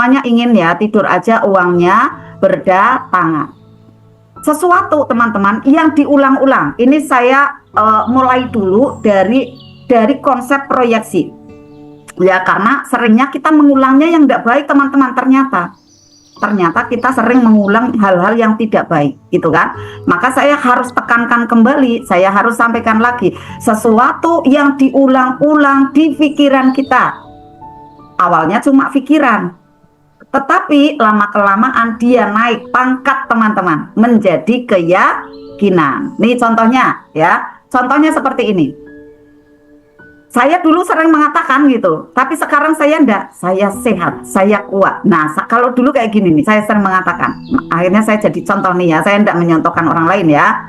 semuanya ingin ya tidur aja uangnya berdatangan. Sesuatu teman-teman yang diulang-ulang. Ini saya mulai dulu dari konsep proyeksi. Ya karena seringnya kita mengulangnya yang tidak baik teman-teman, ternyata kita sering mengulang hal-hal yang tidak baik gitu kan. Maka saya harus tekankan kembali, saya harus sampaikan lagi, sesuatu yang diulang-ulang di pikiran kita awalnya cuma pikiran, tetapi lama-kelamaan dia naik pangkat teman-teman menjadi keyakinan. Nih contohnya ya, contohnya seperti ini. Saya dulu sering mengatakan gitu, tapi sekarang saya enggak, saya sehat, saya kuat. Nah, kalau dulu kayak gini nih, saya sering mengatakan, akhirnya saya jadi contoh nih ya, saya enggak menyontohkan orang lain ya.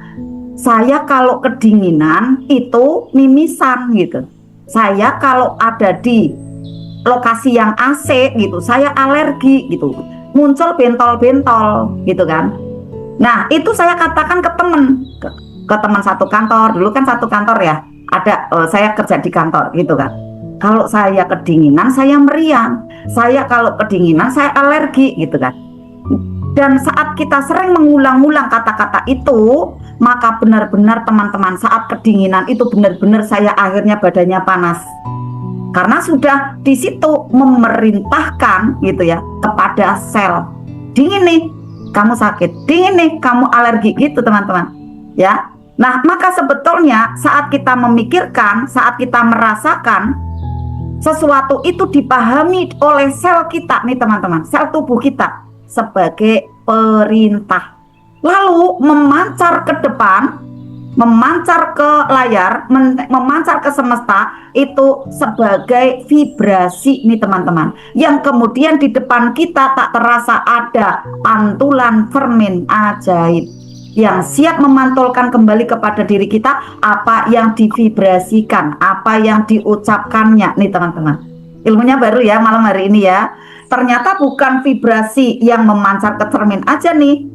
Saya kalau kedinginan itu mimisan gitu. Saya kalau ada di lokasi yang AC gitu, saya alergi gitu. Muncul bentol-bentol gitu kan. Nah, itu saya katakan ke teman satu kantor, dulu kan satu kantor ya. Saya kerja di kantor gitu kan. Kalau saya kedinginan saya meriang, saya kalau kedinginan saya alergi gitu kan. Dan saat kita sering mengulang-ulang kata-kata itu, maka benar-benar teman-teman saat kedinginan itu benar-benar saya akhirnya badannya panas. Karena sudah di situ memerintahkan gitu ya kepada sel, dingin nih kamu sakit, dingin nih kamu alergi gitu teman-teman ya. Nah, maka sebetulnya saat kita memikirkan, saat kita merasakan sesuatu itu dipahami oleh sel kita nih teman-teman, sel tubuh kita sebagai perintah. Lalu memancar ke depan, memancar ke layar, memancar ke semesta itu sebagai vibrasi nih teman-teman. Yang kemudian di depan kita tak terasa ada pantulan firman ajaib yang siap memantulkan kembali kepada diri kita apa yang divibrasikan, apa yang diucapkannya nih teman-teman. Ilmunya baru ya malam hari ini ya. Ternyata bukan vibrasi yang memancar ke cermin aja nih,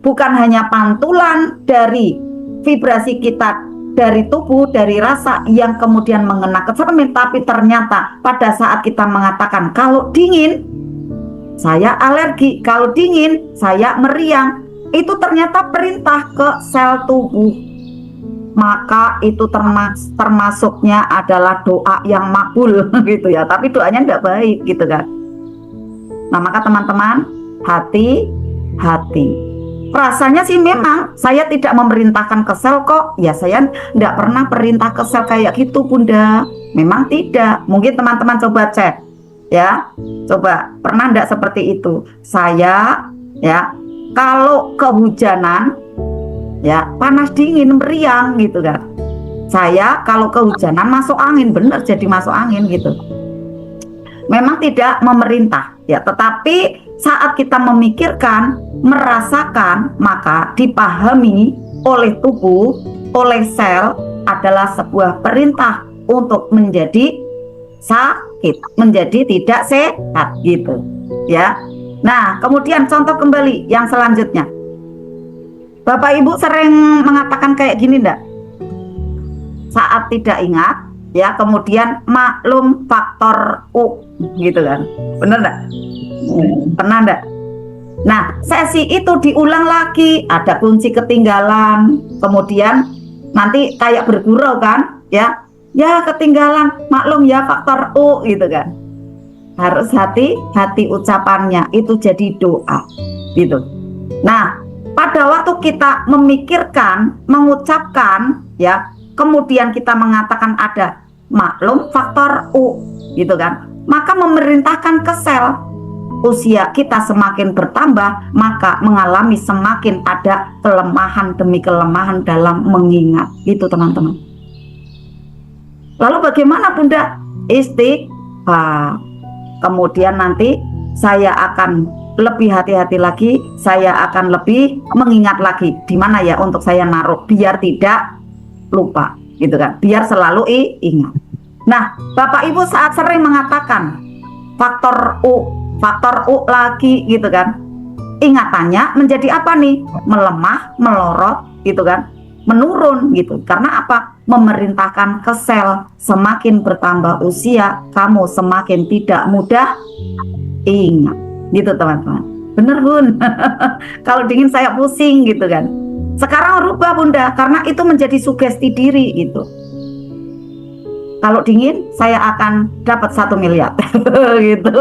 bukan hanya pantulan dari vibrasi kita dari tubuh, dari rasa yang kemudian mengena ke cermin, tapi ternyata pada saat kita mengatakan kalau dingin saya alergi, kalau dingin saya meriang, itu ternyata perintah ke sel tubuh. Maka itu termasuknya adalah doa yang makbul gitu ya, tapi doanya tidak baik gitu kan. Nah maka teman-teman hati-hati. Rasanya sih memang saya tidak memerintahkan ke sel kok. Ya saya tidak pernah perintah ke sel kayak gitu Bunda. Memang tidak. Mungkin teman-teman coba cek ya. Coba pernah tidak seperti itu. Saya ya kalau kehujanan ya panas dingin meriang gitu kan. Saya kalau kehujanan masuk angin, bener jadi masuk angin gitu. Memang tidak memerintah ya, tetapi saat kita memikirkan, merasakan, maka dipahami oleh tubuh, oleh sel adalah sebuah perintah untuk menjadi sakit, menjadi tidak sehat gitu ya. Nah, kemudian contoh kembali yang selanjutnya. Bapak Ibu sering mengatakan kayak gini enggak? Saat tidak ingat, ya kemudian maklum faktor U, gitu kan. Bener enggak? Pernah enggak? Nah, sesi itu diulang lagi, ada kunci ketinggalan, kemudian nanti kayak bergurau kan, ya. Ya ketinggalan, maklum ya faktor U, gitu kan. Harus hati-hati ucapannya, itu jadi doa gitu. Nah pada waktu kita memikirkan, mengucapkan ya, kemudian kita mengatakan ada maklum faktor U gitu kan, maka memerintahkan ke sel. Usia kita semakin bertambah, maka mengalami semakin ada kelemahan demi kelemahan dalam mengingat itu teman-teman. Lalu bagaimana Bunda? Istighfar. Kemudian nanti saya akan lebih hati-hati lagi, saya akan lebih mengingat lagi di mana ya untuk saya naruh biar tidak lupa gitu kan, biar selalu ingat. Nah Bapak Ibu saat sering mengatakan faktor U lagi gitu kan, ingatannya menjadi apa nih? Melemah, melorot gitu kan, menurun gitu. Karena apa? Memerintahkan ke sel, semakin bertambah usia kamu semakin tidak mudah ingat. Gitu teman-teman. Bener Bun. Kalau dingin saya pusing gitu kan. Sekarang rubah Bunda, karena itu menjadi sugesti diri gitu. Kalau dingin saya akan dapat 1 miliar gitu.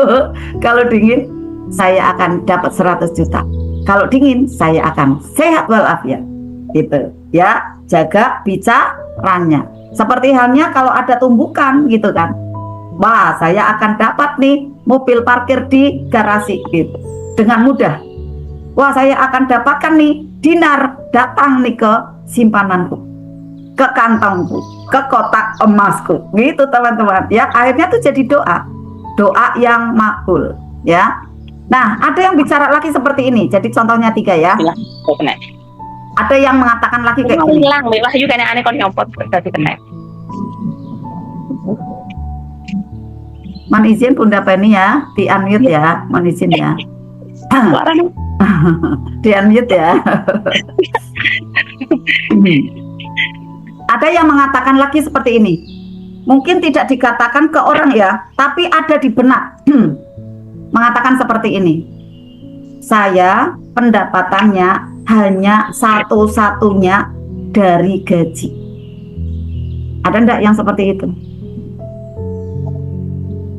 Kalau dingin saya akan dapat 100 juta. Kalau dingin saya akan sehat walafiat gitu ya. Jaga bicaranya. Seperti halnya kalau ada tumbukan gitu kan, wah saya akan dapat nih mobil parkir di garasi gitu dengan mudah. Wah saya akan dapatkan nih dinar datang nih ke simpananku, ke kantongku, ke kotak emasku, gitu teman-teman ya. Akhirnya tuh jadi doa yang makbul ya. Nah ada yang bicara lagi seperti ini, jadi contohnya 3 ya. Ada yang mengatakan lagi kayak gini, Wahyu kayaknya aneh kon nyopot berarti kena. Mohon izin Bunda Penny ya, di unmute ya, mohon izin ya. Di unmute ya. Ada yang mengatakan lagi seperti ini, mungkin tidak dikatakan ke orang ya, tapi ada di benak. Mengatakan seperti ini, saya pendapatannya hanya satu-satunya dari gaji. Ada enggak yang seperti itu?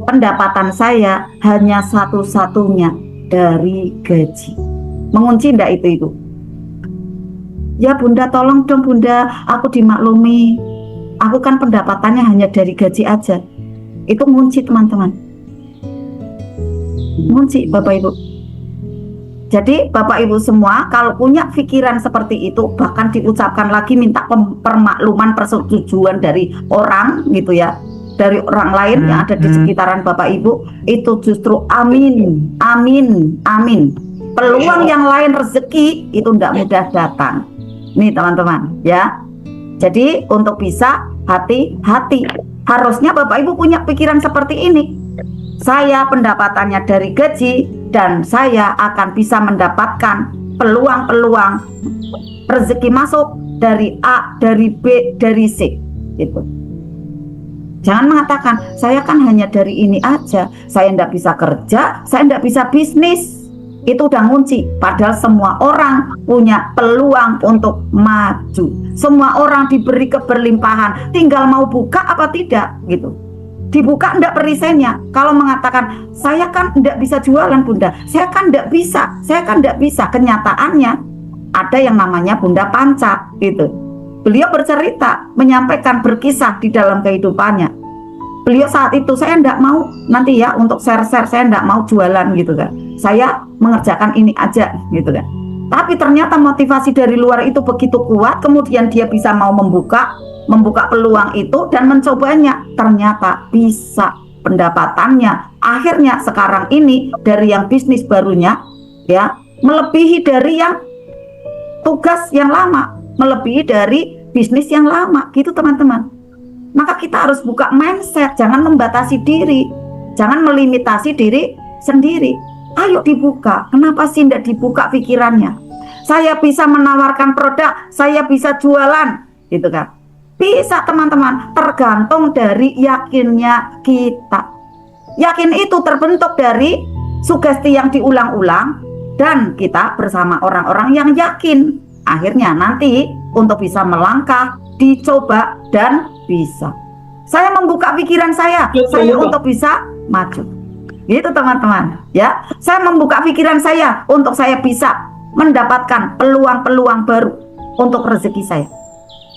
Pendapatan saya hanya satu-satunya dari gaji. Mengunci enggak itu Ibu? Ya Bunda, tolong dong Bunda, aku dimaklumi. Aku kan pendapatannya hanya dari gaji aja. Itu ngunci teman-teman. Ngunci Bapak Ibu. Jadi Bapak Ibu semua kalau punya pikiran seperti itu, bahkan diucapkan lagi minta permakluman, persetujuan dari orang gitu ya, dari orang lain yang ada di sekitaran Bapak Ibu, itu justru amin, amin, amin. Peluang yang lain rezeki itu tidak mudah datang. Nih teman-teman ya. Jadi untuk bisa hati-hati. Harusnya Bapak Ibu punya pikiran seperti ini. Saya pendapatannya dari gaji dan saya akan bisa mendapatkan peluang-peluang rezeki masuk dari A, dari B, dari C gitu. Jangan mengatakan saya kan hanya dari ini aja, saya tidak bisa kerja, saya tidak bisa bisnis. Itu udah ngunci. Padahal semua orang punya peluang untuk maju. Semua orang diberi keberlimpahan, tinggal mau buka apa tidak gitu. Dibuka enggak perisennya. Kalau mengatakan saya kan enggak bisa jualan Bunda, saya kan enggak bisa, kenyataannya ada yang namanya Bunda Panca gitu. Beliau bercerita, menyampaikan, berkisah di dalam kehidupannya. Beliau saat itu, saya enggak mau nanti ya untuk share-share, saya enggak mau jualan gitu kan. Saya mengerjakan ini aja gitu kan. Tapi ternyata motivasi dari luar itu begitu kuat, kemudian dia bisa mau membuka peluang itu dan mencobanya, ternyata bisa pendapatannya. Akhirnya sekarang ini dari yang bisnis barunya ya melebihi dari yang tugas yang lama, melebihi dari bisnis yang lama gitu teman-teman. Maka kita harus buka mindset, jangan membatasi diri, jangan melimitasi diri sendiri. Ayo dibuka. Kenapa sih tidak dibuka pikirannya? Saya bisa menawarkan produk, saya bisa jualan gitu kan. Bisa teman-teman, tergantung dari yakinnya kita. Yakin itu terbentuk dari sugesti yang diulang-ulang dan kita bersama orang-orang yang yakin. Akhirnya nanti untuk bisa melangkah, dicoba dan bisa. Saya membuka pikiran saya untuk bisa maju. Gitu teman-teman ya. Saya membuka pikiran saya untuk saya bisa mendapatkan peluang-peluang baru untuk rezeki saya.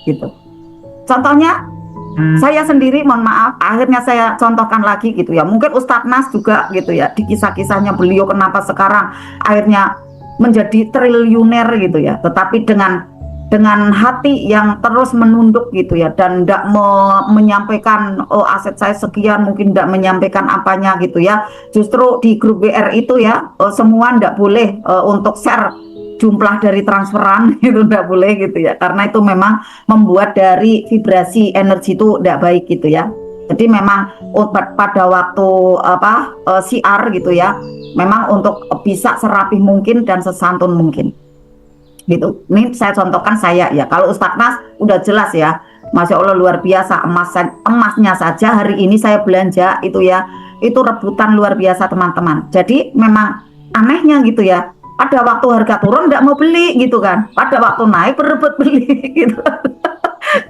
Gitu. Contohnya saya sendiri, mohon maaf, akhirnya saya contohkan lagi gitu ya. Mungkin Ustadz Nas juga gitu ya, di kisah-kisahnya beliau kenapa sekarang akhirnya menjadi triliuner gitu ya. Tetapi dengan hati yang terus menunduk gitu ya, dan tidak menyampaikan aset saya sekian, mungkin tidak menyampaikan apanya gitu ya. Justru di grup WR itu ya, semua tidak boleh untuk share jumlah dari transferan itu tidak boleh gitu ya, karena itu memang membuat dari vibrasi energi itu tidak baik gitu ya. Jadi memang pada waktu siar gitu ya, memang untuk bisa serapih mungkin dan sesantun mungkin gitu. Ini saya contohkan saya ya. Kalau Ustadz Nas udah jelas ya, Masya Allah luar biasa, emasnya saja hari ini saya belanja itu ya itu rebutan luar biasa teman-teman. Jadi memang anehnya gitu ya, pada waktu harga turun nggak mau beli gitu kan, pada waktu naik berebut beli gitu.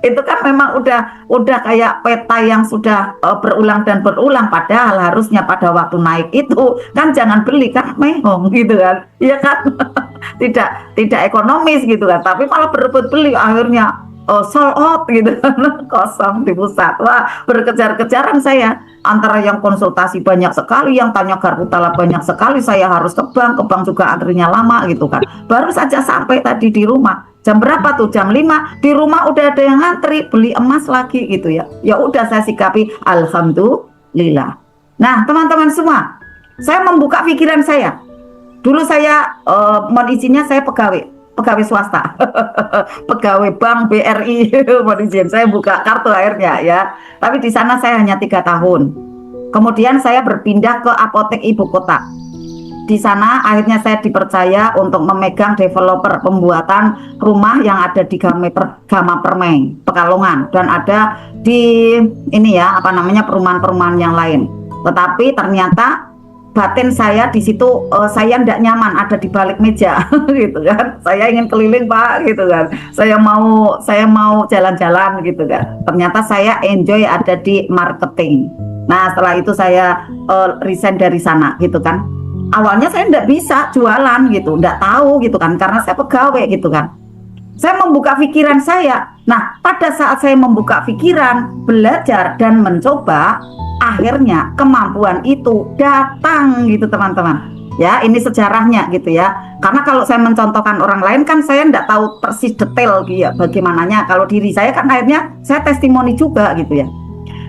Itu kan memang udah kayak peta yang sudah berulang dan berulang, padahal harusnya pada waktu naik itu kan jangan beli kan mehong gitu kan, iya kan. tidak ekonomis gitu kan, tapi malah berebut beli, akhirnya sold out gitu kan, kosong di pusat. Wah, berkejar-kejaran saya antara yang konsultasi banyak sekali, yang tanya garpu tala banyak sekali, saya harus ke bank juga antrinya lama gitu kan. Baru saja sampai tadi di rumah, jam berapa tuh? Jam 5, di rumah udah ada yang ngantri beli emas lagi gitu ya. Ya udah, saya sikapi alhamdulillah. Nah teman-teman semua, saya membuka pikiran saya. Dulu saya mohon izinnya, saya pegawai swasta, pegawai bank BRI, mohon izin, saya buka kartu akhirnya ya. Tapi di sana saya hanya 3 tahun. Kemudian saya berpindah ke apotek ibu kota. Di sana akhirnya saya dipercaya untuk memegang developer pembuatan rumah yang ada di Gama Permai, Pekalongan, dan ada di ini ya, apa namanya, perumahan-perumahan yang lain. Tetapi ternyata batin saya di situ, saya tidak nyaman ada di balik meja gitu kan. Saya ingin keliling Pak gitu kan. Saya mau jalan-jalan gitu kan. Ternyata saya enjoy ada di marketing. Nah setelah itu saya resign dari sana gitu kan. Awalnya saya tidak bisa jualan gitu, tidak tahu gitu kan, karena saya pegawai gitu kan. Saya membuka pikiran saya. Nah pada saat saya membuka pikiran, belajar dan mencoba, akhirnya kemampuan itu datang gitu teman-teman. Ya ini sejarahnya gitu ya. Karena kalau saya mencontohkan orang lain kan saya tidak tahu persis detail gitu ya, bagaimananya. Kalau diri saya kan akhirnya saya testimoni juga gitu ya.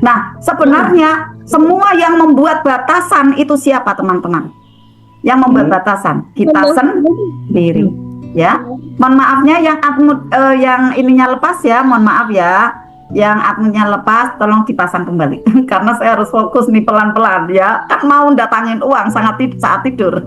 Nah sebenarnya semua yang membuat batasan itu siapa teman-teman? Yang membuat batasan kita sendiri ya. Mohon maafnya yang ininya lepas ya, mohon maaf ya. Yang adminnya lepas tolong dipasang kembali karena saya harus fokus nih pelan-pelan ya, kan mau datangin uang saat tidur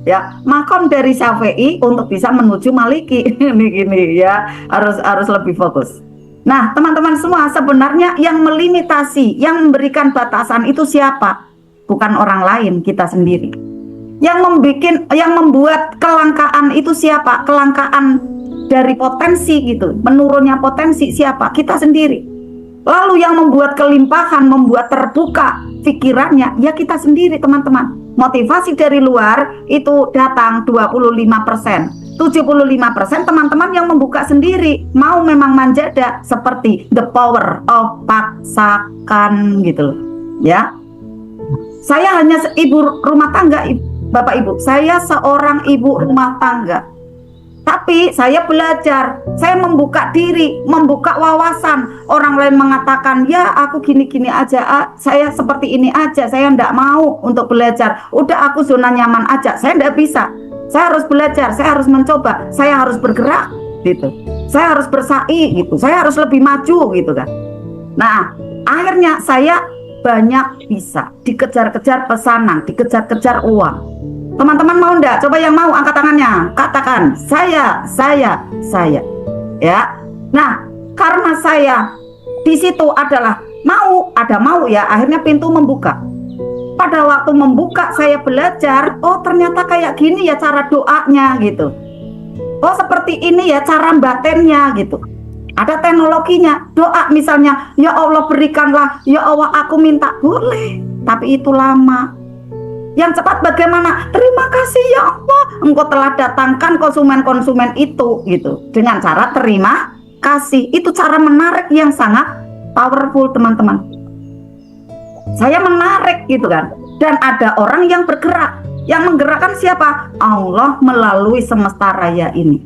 ya. Makom dari Syafi'i untuk bisa menuju Maliki ini gini ya, harus lebih fokus. Nah teman-teman semua, sebenarnya yang melimitasi, yang memberikan batasan itu siapa? Bukan orang lain, kita sendiri. Yang membuat kelangkaan itu siapa? Kelangkaan dari potensi gitu, menurunnya potensi siapa? Kita sendiri. Lalu yang membuat kelimpahan, membuat terbuka pikirannya, ya kita sendiri teman-teman. Motivasi dari luar itu datang 25%, 75% teman-teman yang membuka sendiri. Mau memang manjada, seperti the power of paksakan gitu loh ya. Saya hanya ibu rumah tangga, Bapak Ibu, saya seorang ibu rumah tangga. Tapi saya belajar, saya membuka diri, membuka wawasan. Orang lain mengatakan, ya aku gini-gini aja, saya seperti ini aja, saya enggak mau untuk belajar. Udah aku zona nyaman aja, saya enggak bisa. Saya harus belajar, saya harus mencoba, saya harus bergerak gitu. Saya harus bersaing gitu, saya harus lebih maju gitu kan. Nah, akhirnya saya banyak bisa dikejar-kejar pesanan, dikejar-kejar uang. Teman-teman mau enggak? Coba yang mau angkat tangannya. Katakan, saya. Ya. Nah, karena saya di situ adalah mau ya, akhirnya pintu membuka. Pada waktu membuka saya belajar, oh ternyata kayak gini ya cara doanya gitu. Oh seperti ini ya cara batinnya gitu. Ada teknologinya. Doa misalnya, ya Allah berikanlah, ya Allah aku minta, boleh. Tapi itu lama. Yang cepat bagaimana? Terima kasih ya Allah, engkau telah datangkan konsumen-konsumen itu gitu. Dengan cara terima kasih. Itu cara menarik yang sangat powerful teman-teman. Saya menarik gitu kan. Dan ada orang yang bergerak. Yang menggerakkan siapa? Allah melalui semesta raya ini.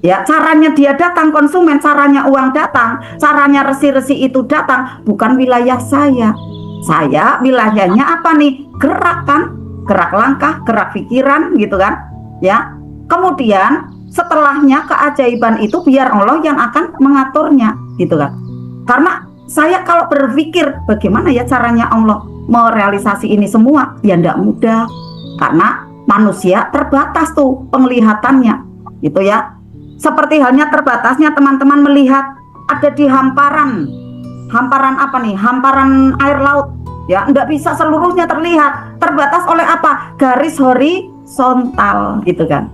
Caranya dia datang konsumen, caranya uang datang, caranya resi-resi itu datang, bukan wilayah saya. Saya wilayahnya apa nih? Gerak kan? Gerak langkah, gerak pikiran gitu kan? Ya. Kemudian setelahnya keajaiban itu biar Allah yang akan mengaturnya gitu kan. Karena saya kalau berpikir bagaimana ya caranya Allah merealisasi ini semua, ya enggak mudah. Karena manusia terbatas tuh penglihatannya gitu ya. Seperti halnya terbatasnya teman-teman melihat ada di hamparan apa nih? Hamparan air laut. Ya, nggak bisa seluruhnya terlihat, terbatas oleh apa? Garis horizontal gitu kan.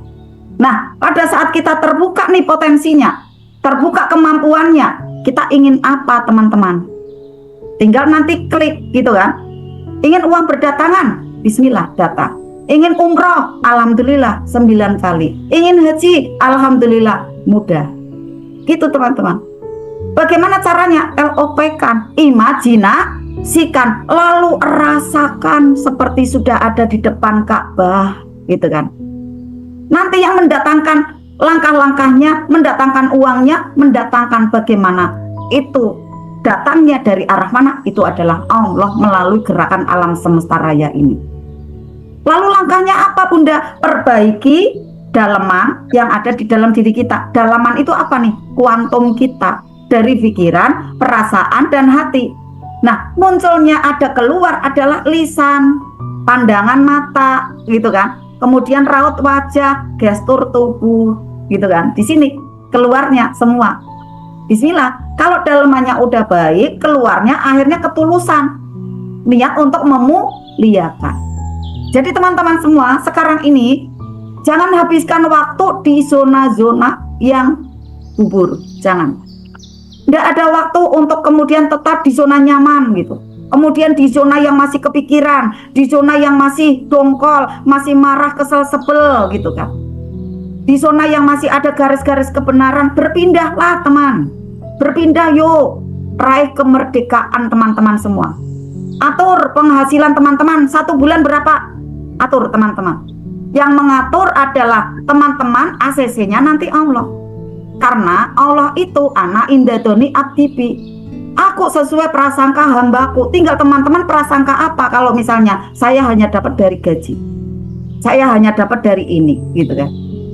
Nah, pada saat kita terbuka nih potensinya, terbuka kemampuannya, kita ingin apa teman-teman? Tinggal nanti klik gitu kan. Ingin uang berdatangan, bismillah datang. Ingin umroh, alhamdulillah 9 kali. Ingin haji, alhamdulillah mudah. Gitu teman-teman. Bagaimana caranya? LOP-kan, imajinasikan, lalu rasakan seperti sudah ada di depan Ka'bah, gitu kan. Nanti yang mendatangkan langkah-langkahnya, mendatangkan uangnya, mendatangkan bagaimana itu datangnya dari arah mana, itu adalah Allah melalui gerakan alam semesta raya ini. Lalu langkahnya apa Bunda? Perbaiki dalaman yang ada di dalam diri kita. Dalaman itu apa nih? Kuantum kita dari pikiran, perasaan, dan hati. Nah, munculnya ada keluar adalah lisan, pandangan mata, gitu kan. Kemudian raut wajah, gestur tubuh, gitu kan. Di sini keluarnya semua. Bismillah. Kalau dalamannya udah baik, keluarnya akhirnya ketulusan. Niat untuk memuliakan. Jadi teman-teman semua, sekarang ini jangan habiskan waktu di zona-zona yang gugur. Jangan. Nggak ada waktu untuk kemudian tetap di zona nyaman gitu. Kemudian di zona yang masih kepikiran, di zona yang masih dongkol, masih marah, kesel, sebel gitu kan. Di zona yang masih ada garis-garis kebenaran, berpindahlah teman. Berpindah yuk. Raih kemerdekaan teman-teman semua. Atur penghasilan teman-teman 1 bulan berapa? Atur teman-teman. Yang mengatur adalah teman-teman, ACC-nya nanti Allah. Karena Allah itu ana indadoni abdibi. Aku sesuai prasangka hambaku. Tinggal teman-teman prasangka apa kalau misalnya saya hanya dapat dari gaji. Saya hanya dapat dari ini gitu kan.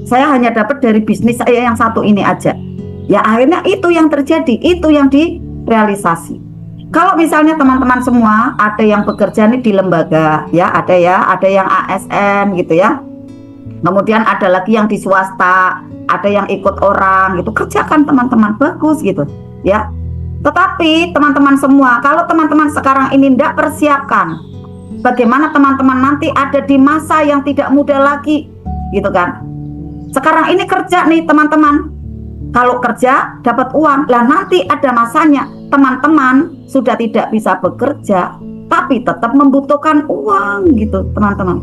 Saya hanya dapat dari bisnis saya yang satu ini aja. Ya akhirnya itu yang terjadi, itu yang direalisasi. Kalau misalnya teman-teman semua ada yang bekerja nih di lembaga, ya ada yang ASN gitu ya. Kemudian ada lagi yang di swasta, ada yang ikut orang gitu. Kerjakan teman-teman, bagus gitu, ya. Tetapi teman-teman semua, kalau teman-teman sekarang ini tidak persiapkan, bagaimana teman-teman nanti ada di masa yang tidak mudah lagi, gitu kan? Sekarang ini kerja nih teman-teman. Kalau kerja dapat uang, lah nanti ada masanya teman-teman sudah tidak bisa bekerja, tapi tetap membutuhkan uang gitu teman-teman.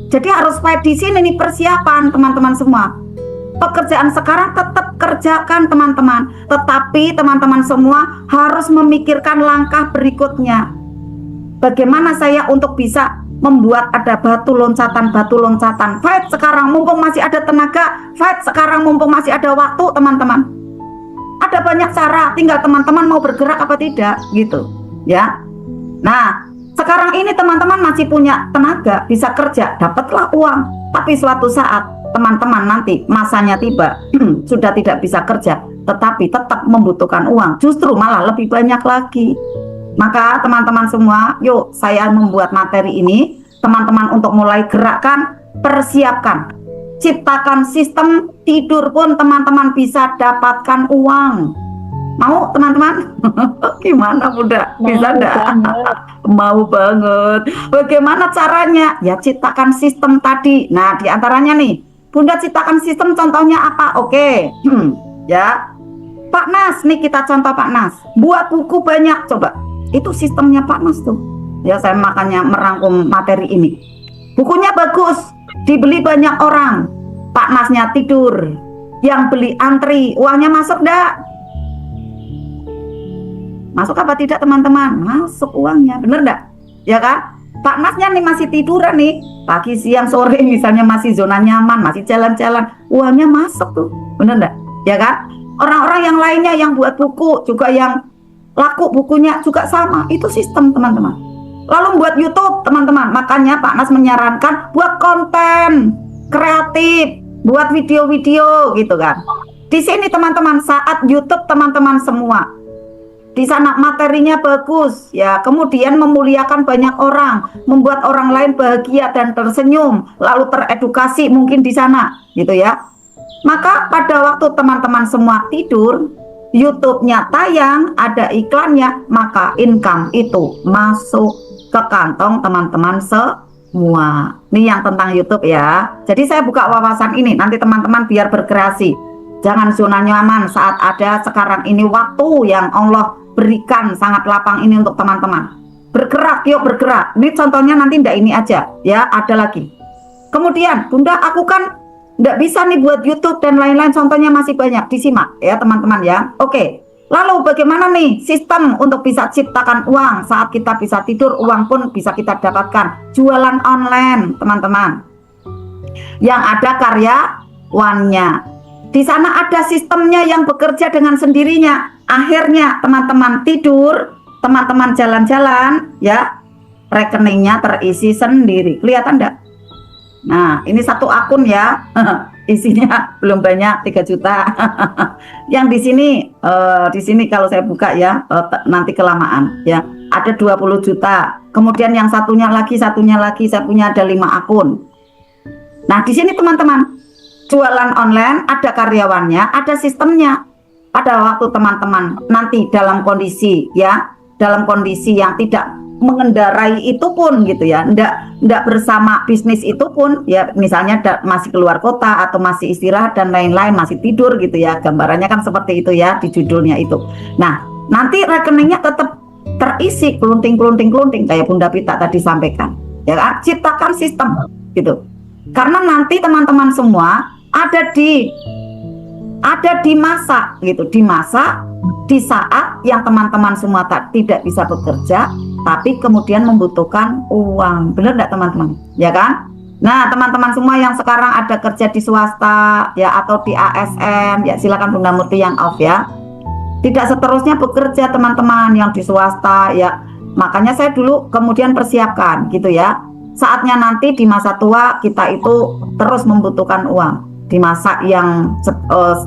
Jadi harus fight di sini nih persiapan teman-teman semua. Pekerjaan sekarang tetap kerjakan teman-teman, tetapi teman-teman semua harus memikirkan langkah berikutnya. Bagaimana saya untuk bisa membuat ada batu loncatan. Fight sekarang mumpung masih ada tenaga, fight sekarang mumpung masih ada waktu teman-teman. Ada banyak cara, tinggal teman-teman mau bergerak apa tidak gitu ya. Nah sekarang ini teman-teman masih punya tenaga, bisa kerja, dapatlah uang. Tapi suatu saat teman-teman nanti masanya tiba sudah tidak bisa kerja, tetapi tetap membutuhkan uang, justru malah lebih banyak lagi. Maka teman-teman semua, yuk saya membuat materi ini, teman-teman untuk mulai gerakkan, persiapkan, ciptakan sistem tidur pun teman-teman bisa dapatkan uang. Mau teman-teman? Gimana Bunda? Bisa enggak? Mau banget. Bagaimana caranya? Ya ciptakan sistem tadi. Nah diantaranya nih, Bunda ciptakan sistem contohnya apa? Oke, ya Pak Nas, nih kita contoh Pak Nas. Buat buku banyak, coba. Itu sistemnya Pak Nas tuh. Ya saya makanya merangkum materi ini. Bukunya bagus, dibeli banyak orang. Pak Nasnya tidur. Yang beli antri, uangnya masuk enggak? Masuk apa tidak teman-teman? Masuk uangnya, bener enggak? Ya kan? Pak Nasnya nih masih tiduran nih. Pagi, siang, sore misalnya masih zona nyaman, masih jalan-jalan. Uangnya masuk tuh, bener enggak? Ya kan? Orang-orang yang lainnya yang buat buku juga yang laku bukunya juga sama, itu sistem teman-teman. Lalu buat YouTube teman-teman, makanya Pak Nas menyarankan buat konten kreatif, buat video-video gitu kan. Di sini teman-teman saat YouTube teman-teman semua, di sana materinya bagus ya, kemudian memuliakan banyak orang, membuat orang lain bahagia dan tersenyum, lalu teredukasi mungkin di sana gitu ya. Maka pada waktu teman-teman semua tidur, YouTube-nya tayang, ada iklannya, maka income itu masuk ke kantong teman-teman semua. Ini yang tentang YouTube ya. Jadi saya buka wawasan ini, nanti teman-teman biar berkreasi. Jangan zona nyaman saat ada sekarang ini waktu yang Allah berikan sangat lapang ini untuk teman-teman. Bergerak, yuk bergerak. Ini contohnya nanti ndak ini aja ya, ada lagi. Kemudian, Bunda, aku kan ndak bisa nih buat YouTube dan lain-lain, contohnya masih banyak, disimak ya teman-teman ya. Oke, lalu bagaimana nih sistem untuk bisa ciptakan uang saat kita bisa tidur, uang pun bisa kita dapatkan. Jualan online teman-teman, yang ada karyawannya. Di sana ada sistemnya yang bekerja dengan sendirinya. Akhirnya teman-teman tidur, teman-teman jalan-jalan ya, rekeningnya terisi sendiri. Kelihatan enggak? Nah, ini satu akun ya. Isinya belum banyak, 3 juta. Yang di sini kalau saya buka ya, nanti kelamaan ya. Ada 20 juta. Kemudian yang satunya lagi, saya punya ada 5 akun. Nah, di sini teman-teman, jualan online, ada karyawannya, ada sistemnya. Pada waktu teman-teman nanti dalam kondisi yang tidak mengendarai itu pun gitu ya, ndak bersama bisnis itu pun ya, misalnya masih keluar kota atau masih istirahat dan lain-lain, masih tidur gitu ya, gambarannya kan seperti itu ya di judulnya itu. Nah, nanti rekeningnya tetap terisi kelunting kayak Bunda Pita tadi sampaikan ya kan. Ciptakan sistem gitu, karena nanti teman-teman semua ada di masa gitu, di saat yang teman-teman semua tidak bisa bekerja, tapi kemudian membutuhkan uang. Benar enggak teman-teman? Ya kan? Nah, teman-teman semua yang sekarang ada kerja di swasta ya atau di ASN, ya silakan Bunda Murti yang off ya. Tidak seterusnya bekerja teman-teman yang di swasta ya. Makanya saya dulu kemudian persiapkan gitu ya. Saatnya nanti di masa tua kita itu terus membutuhkan uang. Di masa yang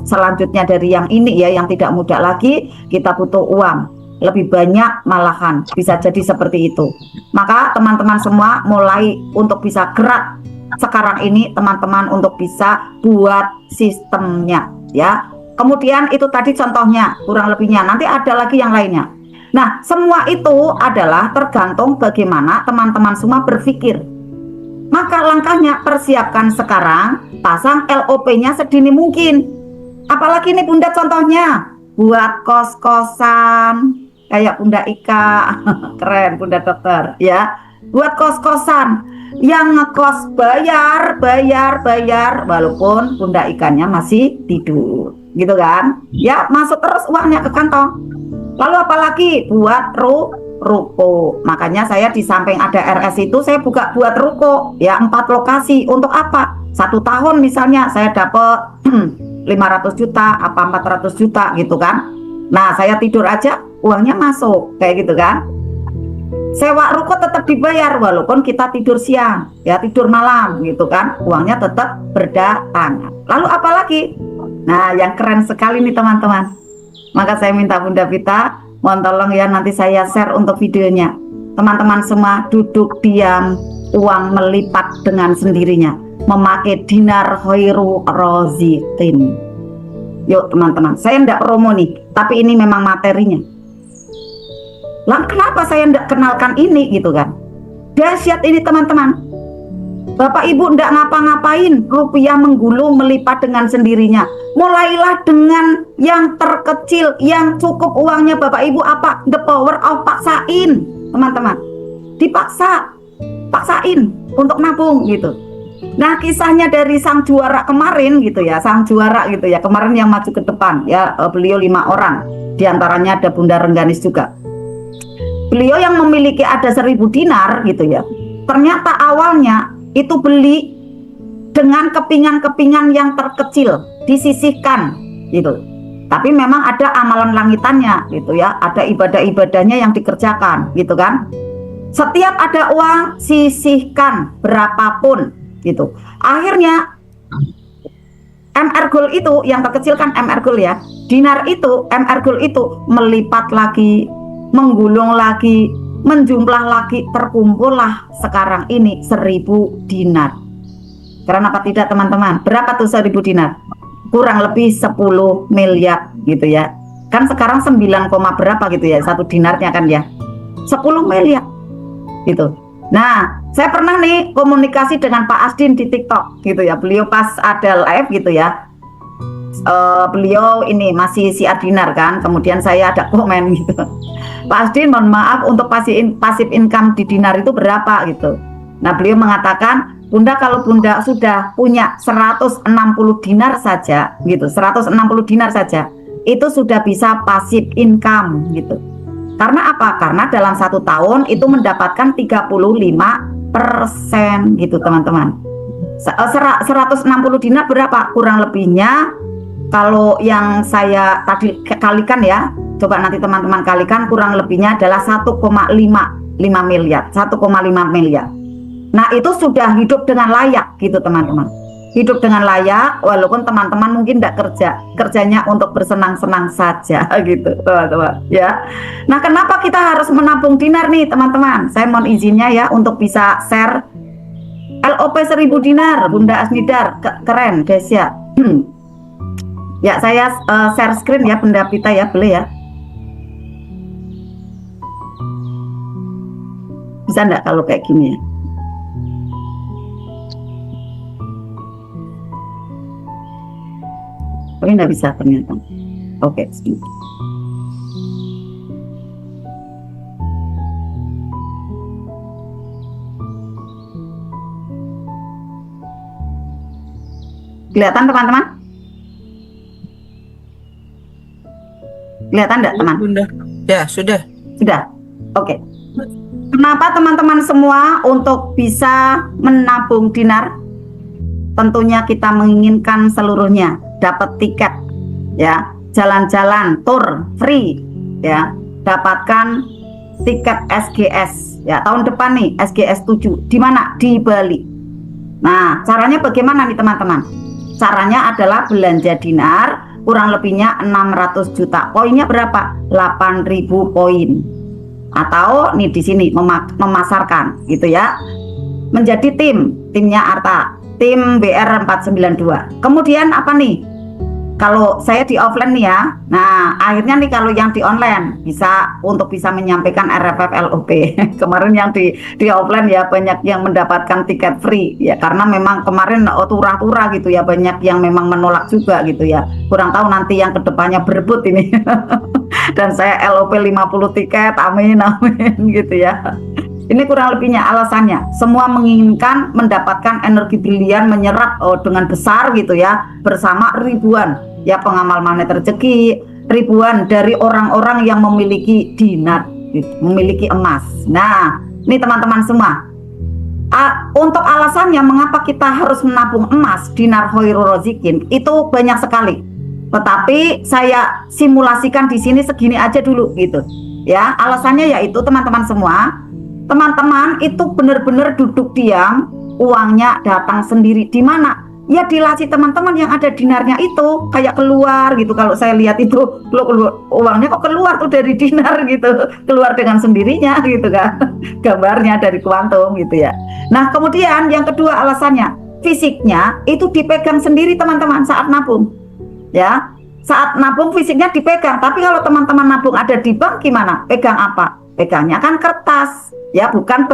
selanjutnya dari yang ini ya, yang tidak muda lagi, kita butuh uang lebih banyak, malahan bisa jadi seperti itu. Maka teman-teman semua mulai untuk bisa gerak sekarang ini, teman-teman untuk bisa buat sistemnya ya. Kemudian itu tadi contohnya, kurang lebihnya, nanti ada lagi yang lainnya. Nah, semua itu adalah tergantung bagaimana teman-teman semua berpikir. Maka langkahnya persiapkan sekarang, pasang LOP-nya sedini mungkin. Apalagi ini Bunda contohnya buat kos-kosan kayak Bunda Ika, keren Bunda dokter ya. Buat kos-kosan yang ngekos bayar walaupun Bunda Ikanya masih tidur, gitu kan? Ya masuk terus uangnya ke kantong. Lalu apalagi buat ruko. Makanya saya di samping ada RS itu saya buat ruko ya, 4 lokasi. Untuk apa? 1 tahun misalnya saya dapat 500 juta apa 400 juta gitu kan. Nah, saya tidur aja uangnya masuk kayak gitu kan. Sewa ruko tetap dibayar walaupun kita tidur siang ya, tidur malam gitu kan, uangnya tetap berdatangan. Lalu apalagi? Nah, yang keren sekali nih teman-teman. Maka saya minta Bunda Pita, mohon tolong ya nanti saya share untuk videonya. Teman-teman semua duduk diam, uang melipat dengan sendirinya, memakai dinar khairu roziqin. Yuk teman-teman, saya enggak promo nih, tapi ini memang materinya. Lah kenapa saya enggak kenalkan ini gitu kan? Dahsyat ini teman-teman. Bapak Ibu enggak ngapa-ngapain, rupiah menggulung melipat dengan sendirinya. Mulailah dengan yang terkecil, yang cukup uangnya Bapak Ibu apa? The power of paksain, teman-teman. Paksain untuk nabung gitu. Nah, kisahnya dari sang juara kemarin gitu ya, kemarin yang maju ke depan ya, beliau 5 orang. Di antaranya ada Bunda Rengganis juga. Beliau yang memiliki ada 1000 dinar gitu ya. Ternyata awalnya itu beli dengan kepingan-kepingan yang terkecil, disisihkan gitu. Tapi memang ada amalan langitannya gitu ya, ada ibadah-ibadahnya yang dikerjakan gitu kan. Setiap ada uang sisihkan berapapun gitu. Akhirnya MR Gold itu yang terkecil kan MR Gold ya. Dinar itu, MR Gold itu melipat lagi, menggulung lagi, menjumlah lagi, terkumpullah sekarang ini 1000 dinar. Karena apa tidak teman-teman? Berapa tuh 1000 dinar? Kurang lebih 10 miliar gitu ya. Kan sekarang 9, berapa gitu ya satu dinarnya kan ya, 10 miliar gitu. Nah, saya pernah nih komunikasi dengan Pak Asdin di TikTok gitu ya. Beliau pas ada live gitu ya. Beliau ini masih siar dinar kan. Kemudian saya ada komen gitu. Pak Asdin, mohon maaf untuk pasif income di dinar itu berapa gitu. Nah, beliau mengatakan, Bunda, kalau Bunda sudah punya 160 dinar saja gitu, 160 dinar saja, itu sudah bisa pasif income gitu. Karena apa? Karena dalam 1 tahun itu mendapatkan 35% gitu teman-teman. 160 dinar berapa? Kurang lebihnya kalau yang saya tadi kalikan ya, coba nanti teman-teman kalikan, kurang lebihnya adalah 1,5 miliar. Nah, itu sudah hidup dengan layak gitu teman-teman. Hidup dengan layak, walaupun teman-teman mungkin tidak kerjanya untuk bersenang-senang saja gitu teman-teman ya. Nah, kenapa kita harus menabung dinar nih teman-teman? Saya mohon izinnya ya untuk bisa share LOP 1000 dinar Bunda Asnidar, keren Desya. Ya, saya share screen ya Bunda Pita ya, boleh ya? Bisa enggak kalau kayak gini ya? Oh, ini nggak bisa ternyata. Oke. Kelihatan teman-teman? Kelihatan enggak teman? Bunda. Ya, sudah. Sudah. Oke. Kenapa teman-teman semua untuk bisa menabung dinar? Tentunya kita menginginkan seluruhnya dapat tiket ya, jalan-jalan tour free ya, dapatkan tiket SGS ya tahun depan nih, SGS 7 di mana? Di Bali. Nah, caranya bagaimana nih teman-teman? Caranya adalah belanja dinar, kurang lebihnya 600 juta. Poinnya berapa? 8.000 poin. Atau nih di sini memasarkan gitu ya. Menjadi timnya Arta, tim BR 492. Kemudian apa nih? Kalau saya di offline nih ya, nah akhirnya nih kalau yang di online bisa untuk bisa menyampaikan RFF LOP. Kemarin yang di offline ya banyak yang mendapatkan tiket free ya, karena memang kemarin turah-turah gitu ya, banyak yang memang menolak juga gitu ya. Kurang tahu nanti yang kedepannya berebut ini. Dan saya LOP 50 tiket, amin gitu ya. Ini kurang lebihnya alasannya. Semua menginginkan mendapatkan energi brilian, menyerap dengan besar gitu ya, bersama ribuan ya pengamal magnet rezeki, ribuan dari orang-orang yang memiliki dinar, gitu, memiliki emas. Nah, ini teman-teman semua. Untuk alasannya mengapa kita harus menabung emas dinar khairul razikin itu banyak sekali. Tetapi saya simulasikan di sini segini aja dulu gitu. Ya, alasannya yaitu teman-teman semua, teman-teman itu benar-benar duduk diam, uangnya datang sendiri. Di mana? Ya di laci teman-teman yang ada dinarnya itu kayak keluar gitu. Kalau saya lihat itu uangnya kok keluar tuh dari dinar gitu, keluar dengan sendirinya gitu kan. Gambarnya dari kuantum gitu ya. Nah, kemudian yang kedua alasannya, fisiknya itu dipegang sendiri teman-teman saat nabung. Ya. Saat nabung fisiknya dipegang, tapi kalau teman-teman nabung ada di bank gimana? Pegang apa? Pegangnya kan kertas, ya bukan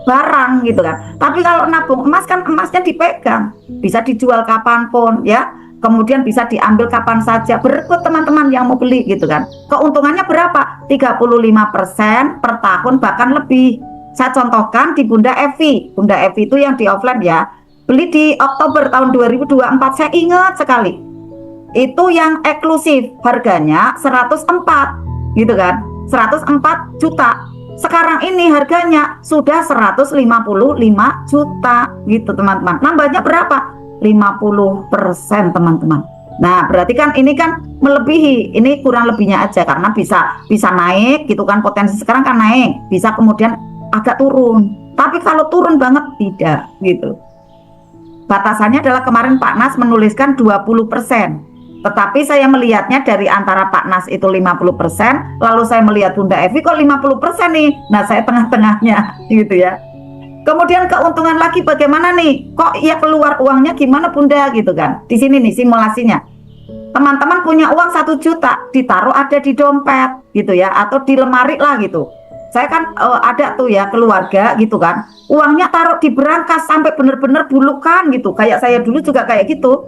barang gitu kan. Tapi kalau nabung emas kan emasnya dipegang, bisa dijual kapanpun ya. Kemudian bisa diambil kapan saja, berebut teman-teman yang mau beli gitu kan. Keuntungannya berapa? 35% per tahun bahkan lebih. Saya contohkan di Bunda Evi. Bunda Evi itu yang di offline ya. Beli di Oktober tahun 2024, saya ingat sekali. Itu yang eksklusif, harganya 104 gitu kan, 104 juta. Sekarang ini harganya sudah 155 juta gitu teman-teman. Nambahnya berapa? 50% teman-teman. Nah, berarti kan ini kan melebihi, ini kurang lebihnya aja karena bisa naik gitu kan, potensi sekarang kan naik, bisa kemudian agak turun. Tapi kalau turun banget tidak gitu. Batasannya adalah kemarin Pak Nas menuliskan 20%. Tetapi saya melihatnya dari antara Pak Nas itu 50%, lalu saya melihat Bunda Evi kok 50% nih. Nah, saya tengah-tengahnya gitu ya. Kemudian keuntungan lagi bagaimana nih? Kok ya keluar uangnya gimana Bunda gitu kan? Di sini nih simulasinya. Teman-teman punya uang 1 juta, ditaruh ada di dompet gitu ya, atau di lemari lah gitu. Saya kan ada tuh ya keluarga gitu kan, uangnya taruh di berangkas sampai bener-bener bulukan gitu. Kayak saya dulu juga kayak gitu.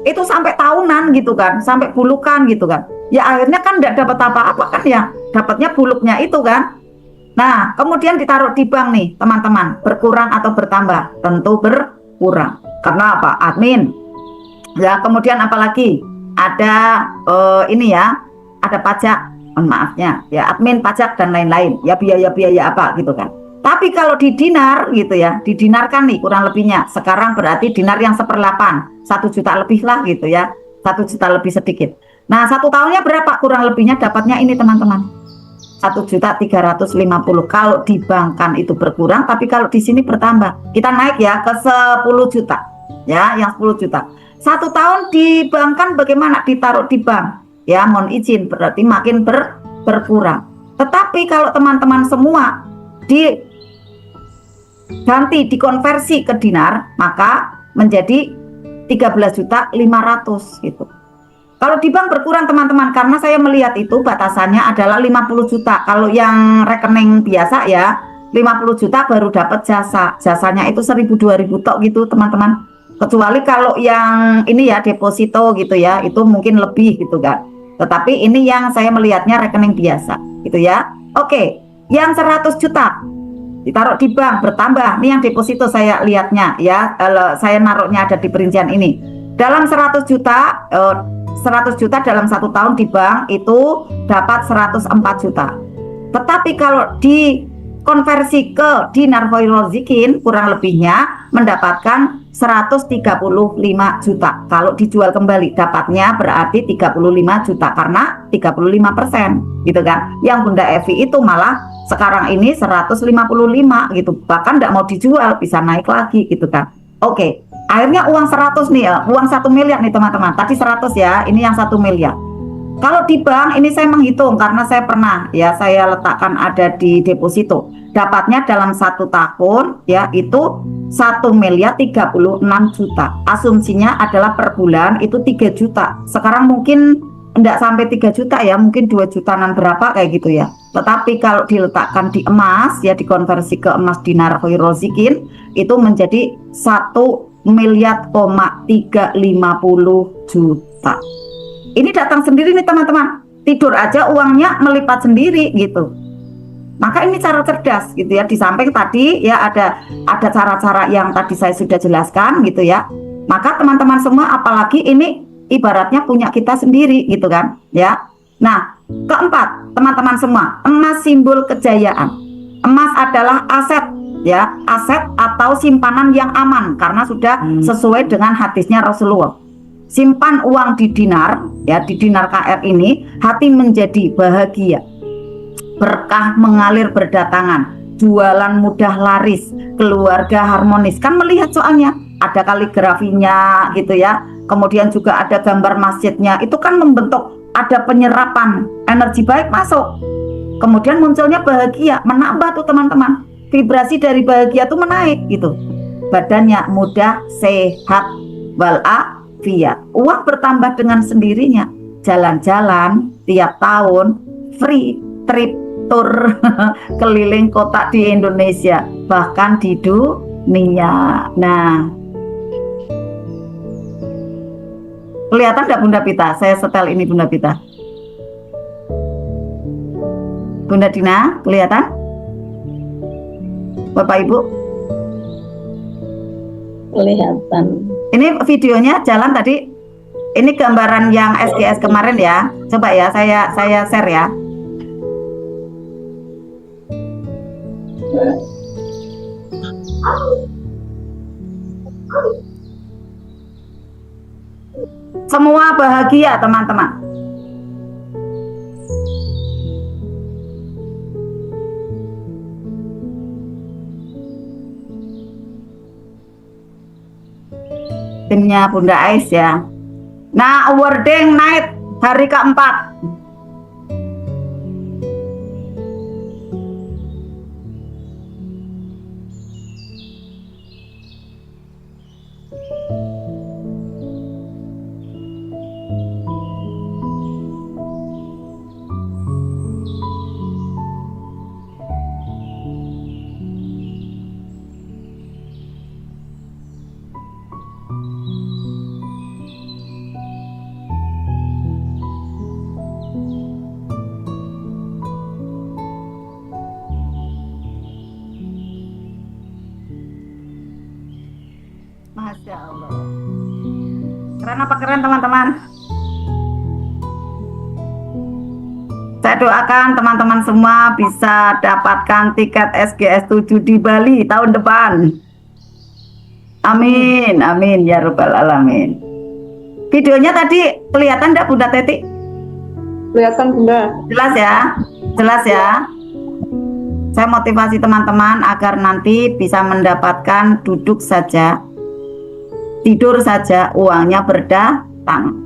Itu sampai tahunan gitu kan, sampai bulukan gitu kan. Ya akhirnya kan nggak dapat apa-apa kan ya, dapatnya buluknya itu kan. Nah, kemudian ditaruh di bank nih, teman-teman, berkurang atau bertambah? Tentu berkurang. Karena apa? Admin. Ya, kemudian apalagi? Ada ini ya, ada pajak, maafnya, ya admin, pajak dan lain-lain. Ya biaya-biaya apa gitu kan. Tapi kalau di dinar gitu ya, didinarkan nih kurang lebihnya. Sekarang berarti dinar yang 1/8, 1 juta lebih lah gitu ya, 1 juta lebih sedikit. Nah, 1 tahunnya berapa? Kurang lebihnya dapatnya ini teman-teman, 1.350.000. Kalau di bank kan itu berkurang, tapi kalau di sini bertambah. Kita naik ya ke 10 juta. Ya, yang 10 juta. 1 tahun di bank kan bagaimana? Ditaruh di bank. Ya, mohon izin berarti makin berkurang. Tetapi kalau teman-teman semua diganti, dikonversi ke dinar, maka menjadi 13.500.000 gitu. Kalau di bank berkurang teman-teman, karena saya melihat itu batasannya adalah 50 juta. Kalau yang rekening biasa ya 50 juta baru dapat jasa. Jasanya itu 1.000-2.000 tok gitu teman-teman. Kecuali kalau yang ini ya deposito gitu ya, itu mungkin lebih gitu kan. Tetapi ini yang saya melihatnya rekening biasa gitu ya. Oke, yang 100 juta ditaruh di bank bertambah. Ini yang deposito saya lihatnya ya. Saya naruhnya ada di perincian ini. Dalam 100 juta 100 juta dalam 1 tahun di bank itu dapat 104 juta. Tetapi kalau dikonversi ke dinar hoirozikin kurang lebihnya mendapatkan 135 juta. Kalau dijual kembali dapatnya berarti 35 juta karena 35% gitu kan. Yang Bunda Evi itu malah sekarang ini 155 gitu. Bahkan tidak mau dijual, bisa naik lagi gitu kan. Oke. Akhirnya uang 100 nih ya, uang 1 miliar nih teman-teman. Tadi 100 ya, ini yang 1 miliar. Kalau di bank ini saya menghitung karena saya pernah ya, saya letakkan ada di deposito. Dapatnya dalam 1 tahun ya itu 1.036.000.000. Asumsinya adalah per bulan itu 3 juta. Sekarang mungkin enggak sampai 3 juta ya, mungkin 2 jutaan berapa kayak gitu ya. Tetapi kalau diletakkan di emas ya, dikonversi ke emas dinar hoirozikin itu menjadi 1.350.000.000. Ini datang sendiri nih teman-teman, tidur aja uangnya melipat sendiri gitu. Maka ini cara cerdas gitu ya. Di samping tadi ya ada cara-cara yang tadi saya sudah jelaskan gitu ya. Maka teman-teman semua, apalagi ini ibaratnya punya kita sendiri gitu kan ya. Nah, keempat teman-teman semua, emas simbol kejayaan. Emas adalah aset ya, aset atau simpanan yang aman karena sudah sesuai dengan hadisnya Rasulullah. Simpan uang di dinar ya, di dinar KR ini hati menjadi bahagia, berkah mengalir berdatangan, jualan mudah laris, keluarga harmonis. Kan melihat soalnya ada kaligrafinya gitu ya, kemudian juga ada gambar masjidnya, itu kan membentuk ada penyerapan energi baik masuk, kemudian munculnya bahagia, menambah tuh teman-teman. Vibrasi dari bahagia tuh menaik gitu. Badannya mudah, sehat, walafiat. Uang bertambah dengan sendirinya. Jalan-jalan tiap tahun, free trip tour keliling kota di Indonesia, bahkan di dunia. Nah, kelihatan nggak Bunda Pita? Saya setel ini Bunda Pita. Bunda Dina, kelihatan? Bapak Ibu, kelihatan. ini videonya jalan tadi. Ini gambaran yang SGS kemarin ya. Coba ya, saya share ya. Semua bahagia teman-teman. Timnya Bunda Ais ya. Nah, awarding night hari keempat. Keren apa keren teman-teman? Saya doakan teman-teman semua bisa dapatkan tiket SGS 7 di Bali tahun depan. Amin, amin ya rabbal alamin. Videonya tadi kelihatan enggak Bunda Teti? Kelihatan Bunda. Jelas ya? Jelas ya? Saya motivasi teman-teman agar nanti bisa mendapatkan duduk saja, tidur saja, uangnya berdatang.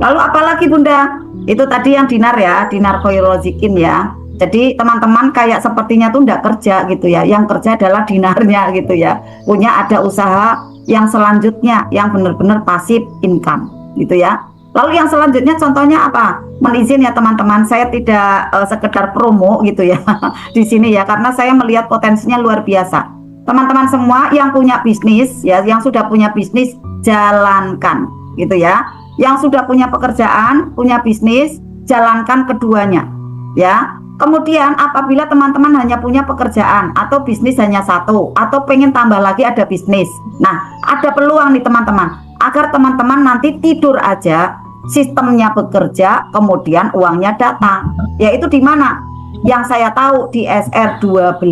Lalu apalagi Bunda? Itu tadi yang dinar ya, dinar khoirolzikin ya. Jadi teman-teman kayak sepertinya tuh enggak kerja gitu ya. Yang kerja adalah dinarnya gitu ya. Punya ada usaha yang selanjutnya yang benar-benar pasif income gitu ya. Lalu yang selanjutnya contohnya apa? Menizin ya teman-teman, saya tidak sekedar promo gitu ya di sini ya, karena saya melihat potensinya luar biasa. Teman-teman semua yang punya bisnis ya, yang sudah punya bisnis jalankan gitu ya. Yang sudah punya pekerjaan, punya bisnis, jalankan keduanya ya. Kemudian apabila teman-teman hanya punya pekerjaan atau bisnis hanya satu, atau pengen tambah lagi ada bisnis, nah ada peluang nih teman-teman, agar teman-teman nanti tidur aja, sistemnya bekerja, kemudian uangnya datang. Yaitu di mana? Yang saya tahu di SR12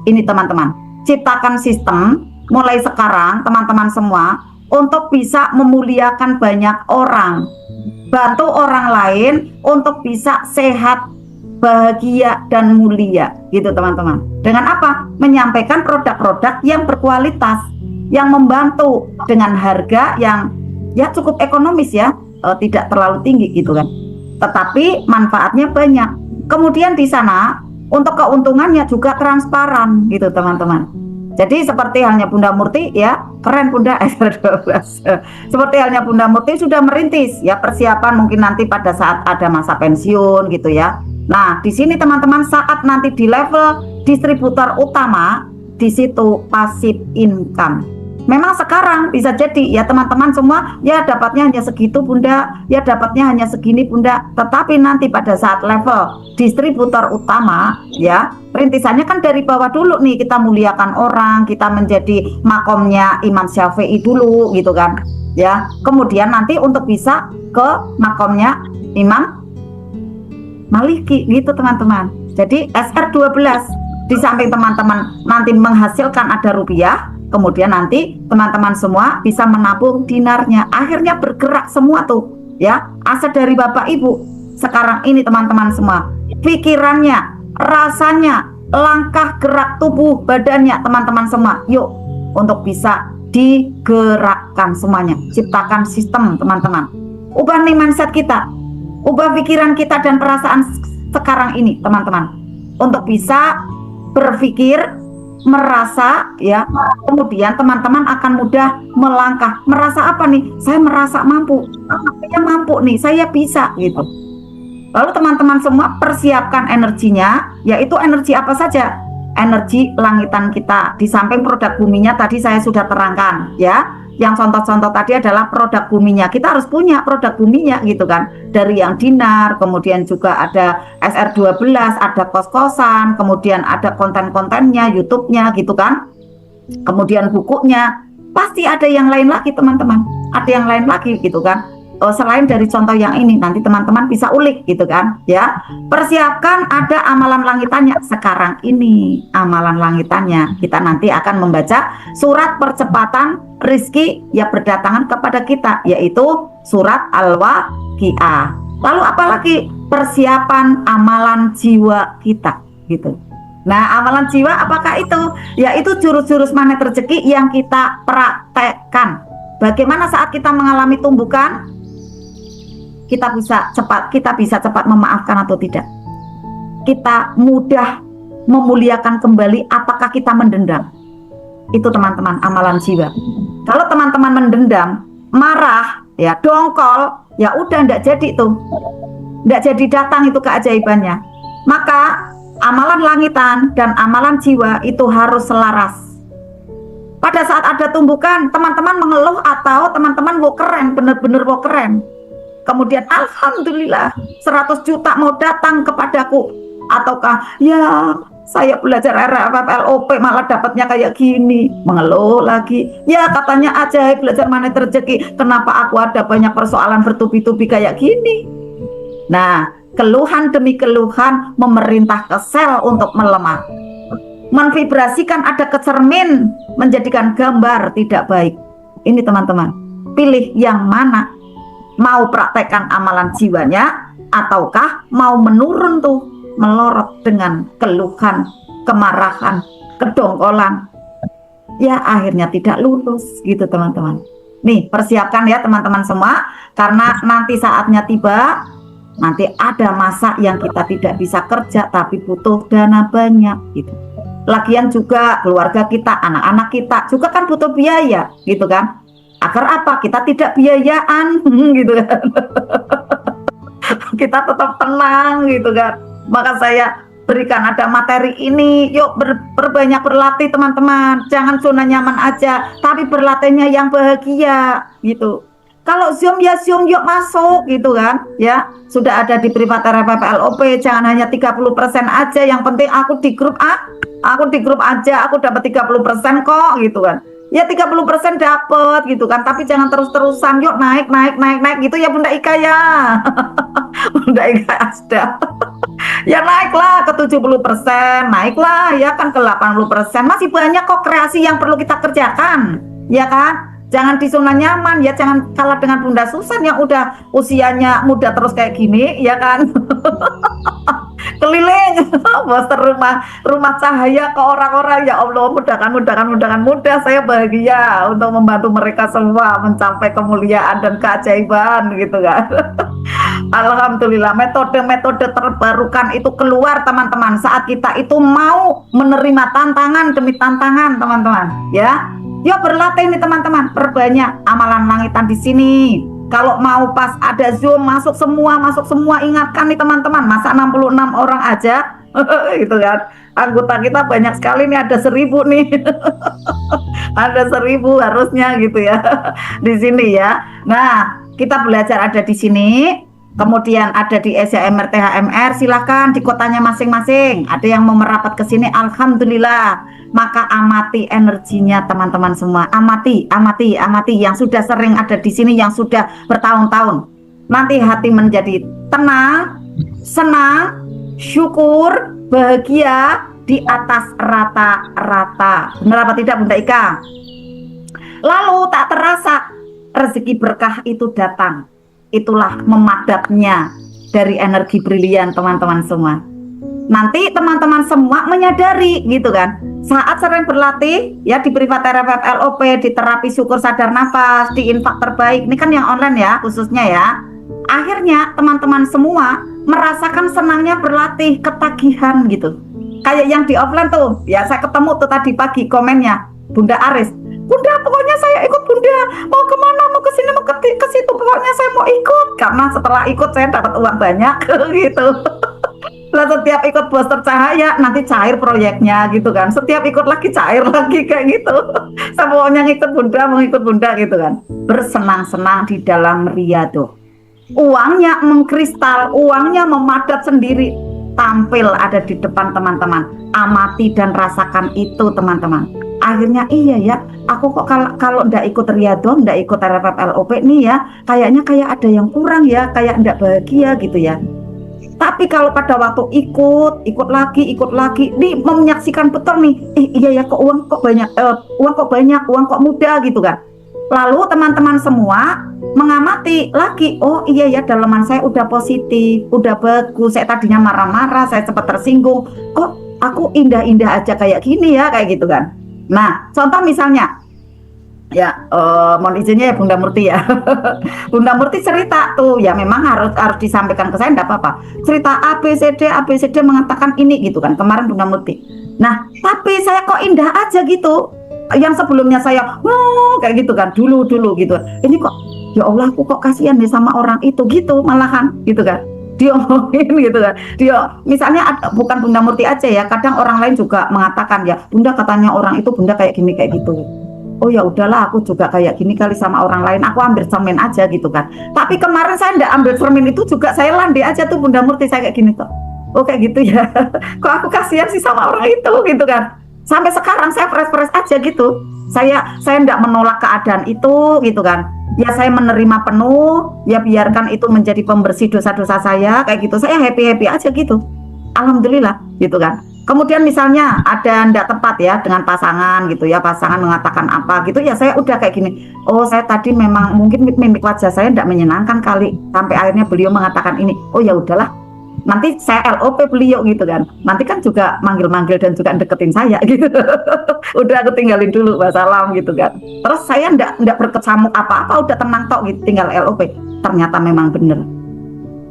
ini teman-teman. Ciptakan sistem mulai sekarang teman-teman semua untuk bisa memuliakan banyak orang, bantu orang lain untuk bisa sehat, bahagia dan mulia gitu teman-teman. Dengan apa? Menyampaikan produk-produk yang berkualitas, yang membantu dengan harga yang ya cukup ekonomis ya, tidak terlalu tinggi gitu kan. Tetapi manfaatnya banyak. Kemudian di sana untuk keuntungannya juga transparan gitu teman-teman. Jadi seperti halnya Bunda Murti ya, keren Bunda SR12. Seperti halnya Bunda Murti sudah merintis ya, persiapan mungkin nanti pada saat ada masa pensiun gitu ya. Nah, di sini teman-teman saat nanti di level distributor utama, di situ passive income. Memang sekarang bisa jadi ya teman-teman semua ya dapatnya hanya segitu Bunda, ya dapatnya hanya segini Bunda. Tetapi nanti pada saat level distributor utama ya, rintisannya kan dari bawah dulu nih, kita muliakan orang, kita menjadi makomnya Imam Syafi'i dulu gitu kan ya. Kemudian nanti untuk bisa ke makomnya Imam Maliki gitu teman-teman. Jadi SR12 di samping teman-teman nanti menghasilkan ada rupiah, kemudian nanti teman-teman semua bisa menabung dinarnya. Akhirnya bergerak semua tuh ya, aset dari Bapak Ibu. Sekarang ini teman-teman semua, pikirannya, rasanya, langkah gerak tubuh badannya teman-teman semua, yuk untuk bisa digerakkan semuanya. Ciptakan sistem teman-teman. Ubah nih mindset kita, ubah pikiran kita dan perasaan sekarang ini teman-teman, untuk bisa berpikir, merasa ya, kemudian teman-teman akan mudah melangkah. Merasa apa nih? Saya merasa mampu, saya mampu nih, saya bisa gitu. Lalu teman-teman semua persiapkan energinya, yaitu energi apa saja? Energi langitan kita. Di samping produk buminya tadi saya sudah terangkan ya. Yang contoh-contoh tadi adalah produk buminya. Kita harus punya produk buminya gitu kan. Dari yang dinar, kemudian juga ada SR12, ada kos-kosan, kemudian ada konten-kontennya, YouTube-nya gitu kan. Kemudian bukunya. Pasti ada yang lain lagi teman-teman. Ada yang lain lagi gitu kan. Selain dari contoh yang ini, nanti teman-teman bisa ulik gitu kan ya. Persiapkan ada amalan langitannya sekarang ini. Amalan langitannya kita nanti akan membaca surat percepatan rizki yang berdatangan kepada kita, yaitu surat Al-Waqiah. Lalu apalagi? Persiapan amalan jiwa kita gitu. Nah, amalan jiwa apakah itu? Yaitu jurus-jurus magnet rezeki yang kita praktekkan. Bagaimana saat kita mengalami tumbukan, kita bisa cepat memaafkan atau tidak. Kita mudah memuliakan kembali apakah kita mendendam. Itu teman-teman amalan jiwa. Kalau teman-teman mendendam, marah, ya dongkol, ya udah ndak jadi tuh. Ndak jadi datang itu keajaibannya. Maka amalan langitan dan amalan jiwa itu harus selaras. Pada saat ada tumbukan, teman-teman mengeluh atau teman-teman wow keren, bener-bener wow keren. Kemudian alhamdulillah 100 juta mau datang kepadaku. Ataukah ya Saya belajar RFFLOP malah dapatnya kayak gini. Mengeluh lagi. Ya katanya ajaib belajar magnet rezeki. Kenapa aku ada banyak persoalan bertubi-tubi kayak gini? Nah, keluhan demi keluhan memerintah ke sel untuk melemah. Menvibrasikan ada kecermin, menjadikan gambar tidak baik. Ini teman-teman, pilih yang mana. Mau praktekkan amalan jiwanya, ataukah mau menurun tuh, melorot dengan keluhan, kemarahan, kedongkolan. Ya akhirnya tidak lulus gitu teman-teman. Nih persiapkan ya teman-teman semua, karena nanti saatnya tiba. Nanti ada masa yang kita tidak bisa kerja tapi butuh dana banyak gitu. Lagian juga keluarga kita, anak-anak kita juga kan butuh biaya gitu kan. Agar apa? Kita tidak biayaan gitu kan. Kita tetap tenang gitu kan. Maka saya berikan ada materi ini. Yuk berbanyak berlatih teman-teman. Jangan zona nyaman aja, tapi berlatihnya yang bahagia gitu. Kalau Zoom ya Zoom, yuk masuk gitu kan ya. Sudah ada di privat RFFLOP, jangan hanya 30% aja. Yang penting aku di grup A, aku di grup aja, aku dapat 30% kok gitu kan. Ya 30% dapat gitu kan, tapi jangan terus-terusan. Yuk naik gitu ya Bunda Ika ya. Bunda Ika Asda. Ya naiklah ke 70%, naiklah ya kan ke 80%. Masih banyak kok kreasi yang perlu kita kerjakan, ya kan? Jangan di zona nyaman ya, jangan kalah dengan Bunda Susan yang udah usianya muda terus kayak gini, ya kan? Keliling poster rumah cahaya ke orang-orang, ya Allah, mudah saya bahagia untuk membantu mereka semua mencapai kemuliaan dan keajaiban gitu kan. Alhamdulillah, metode-metode terbarukan itu keluar teman-teman saat kita itu mau menerima tantangan demi tantangan teman-teman ya. Yuk berlatih nih teman-teman, perbanyak amalan langitan di sini. Kalau mau pas ada Zoom masuk semua, ingatkan nih teman-teman, masa 66 orang aja gitu kan. Anggota kita banyak sekali nih, ada 1000 nih. Ada 1000 harusnya gitu ya di sini ya. Nah, kita belajar ada di sini. Kemudian ada di SJMR THMR, silahkan di kotanya masing-masing. Ada yang mau merapat ke sini, alhamdulillah. Maka amati energinya teman-teman semua. Amati yang sudah sering ada di sini, yang sudah bertahun-tahun. Nanti hati menjadi tenang, senang, syukur, bahagia di atas rata-rata. Benar apa tidak Bunda Ika? Lalu tak terasa rezeki berkah itu datang. Itulah memadatnya dari energi brilian teman-teman semua. Nanti teman-teman semua menyadari gitu kan, saat sering berlatih ya di privat RFFLOP, di terapi syukur sadar nafas, di infak terbaik, ini kan yang online ya khususnya ya. Akhirnya teman-teman semua merasakan senangnya berlatih, ketagihan gitu. Kayak yang di offline tuh, ya saya ketemu tuh tadi pagi komennya Bunda Aris, Bunda pokoknya saya ikut Bunda, mau kemana, mau ke sini, mau ke situ, pokoknya saya mau ikut. Karena setelah ikut saya dapat uang banyak gitu. Lah setiap ikut poster cahaya nanti cair proyeknya gitu kan. Setiap ikut lagi cair lagi kayak gitu. Semuanya ngikut Bunda, mau ikut Bunda gitu kan. Bersenang-senang di dalam riyadhah. Uangnya mengkristal, uangnya memadat sendiri, tampil ada di depan teman-teman. Amati dan rasakan itu teman-teman. Akhirnya iya ya, aku kok kalau ndak ikut riyadhah, ndak ikut RFFLOP nih ya, kayaknya kayak ada yang kurang ya, kayak ndak bahagia gitu ya. Tapi kalau pada waktu ikut lagi, nih menyaksikan betul nih, iya ya kok uang kok banyak, uang kok mudah gitu kan. Lalu teman-teman semua mengamati lagi, oh iya ya dalaman saya udah positif, udah bagus, saya tadinya marah-marah, saya sempat tersinggung, kok aku indah-indah aja kayak gini ya, kayak gitu kan. Nah, contoh misalnya, ya mohon izinnya ya Bunda Murti ya. Bunda Murti cerita tuh, ya memang harus disampaikan ke saya, enggak apa-apa. Cerita ABCD mengatakan ini gitu kan, kemarin Bunda Murti. Nah, tapi saya kok indah aja gitu. Yang sebelumnya saya, kayak gitu kan, dulu gitu. Ini kok, ya Allah aku kok kasihan nih sama orang itu gitu, malahan gitu kan. Diomongin gitu kan. Dia misalnya bukan Bunda Murti aja ya, kadang orang lain juga mengatakan ya, Bunda katanya orang itu Bunda kayak gini kayak gitu. Oh ya udahlah aku juga kayak gini kali sama orang lain, aku ambil cermin aja gitu kan. Tapi kemarin saya ndak ambil cermin itu juga, saya landai aja tuh Bunda Murti saya kayak gini tuh. oh kayak gitu ya. Kok aku kasihan sih sama orang itu gitu kan. Sampai sekarang saya fresh aja gitu. Saya enggak menolak keadaan itu gitu kan. Ya saya menerima penuh, ya biarkan itu menjadi pembersih dosa-dosa saya kayak gitu. Saya happy aja gitu. Alhamdulillah gitu kan. Kemudian misalnya ada enggak tepat ya dengan pasangan gitu ya, pasangan mengatakan apa gitu ya, saya udah kayak gini. Oh, saya tadi memang mungkin mimik wajah saya enggak menyenangkan kali, sampai akhirnya beliau mengatakan ini. Oh ya udahlah. Nanti saya LOP beliau gitu kan. Nanti kan juga manggil-manggil dan juga deketin saya gitu. Udah aku tinggalin dulu, wassalam gitu kan. Terus saya enggak berkecamuk apa-apa, udah tenang tok gitu, tinggal LOP. Ternyata memang bener.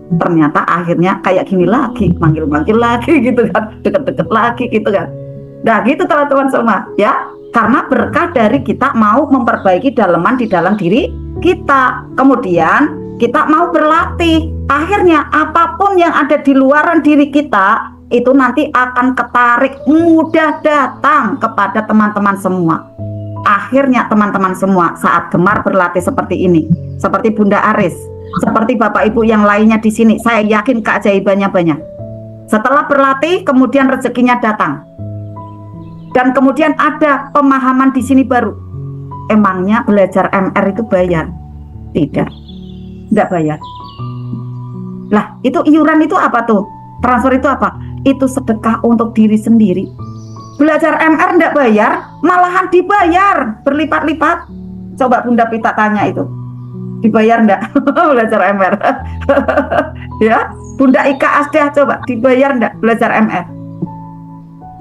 Ternyata akhirnya kayak gini lagi, manggil-manggil lagi gitu kan, deket-deket lagi gitu kan. Nah gitu teman-teman semua ya, karena berkah dari kita mau memperbaiki daleman di dalam diri kita. Kemudian kita mau berlatih, akhirnya apapun yang ada di luaran diri kita itu nanti akan ketarik, mudah datang kepada teman-teman semua. Akhirnya teman-teman semua saat gemar berlatih seperti ini, seperti Bunda Aris, seperti Bapak Ibu yang lainnya di sini, saya yakin keajaibannya banyak. Setelah berlatih, kemudian rezekinya datang. Dan kemudian ada pemahaman di sini baru. Emangnya belajar MR itu bayar? Tidak, tidak bayar. Lah, itu iuran itu apa tuh? Transfer itu apa? Itu sedekah untuk diri sendiri. Belajar MR tidak bayar, malahan dibayar berlipat-lipat. Coba Bunda Pita tanya itu. Dibayar enggak belajar MR? Ya, Bunda Ika Asdah coba dibayar enggak belajar MR?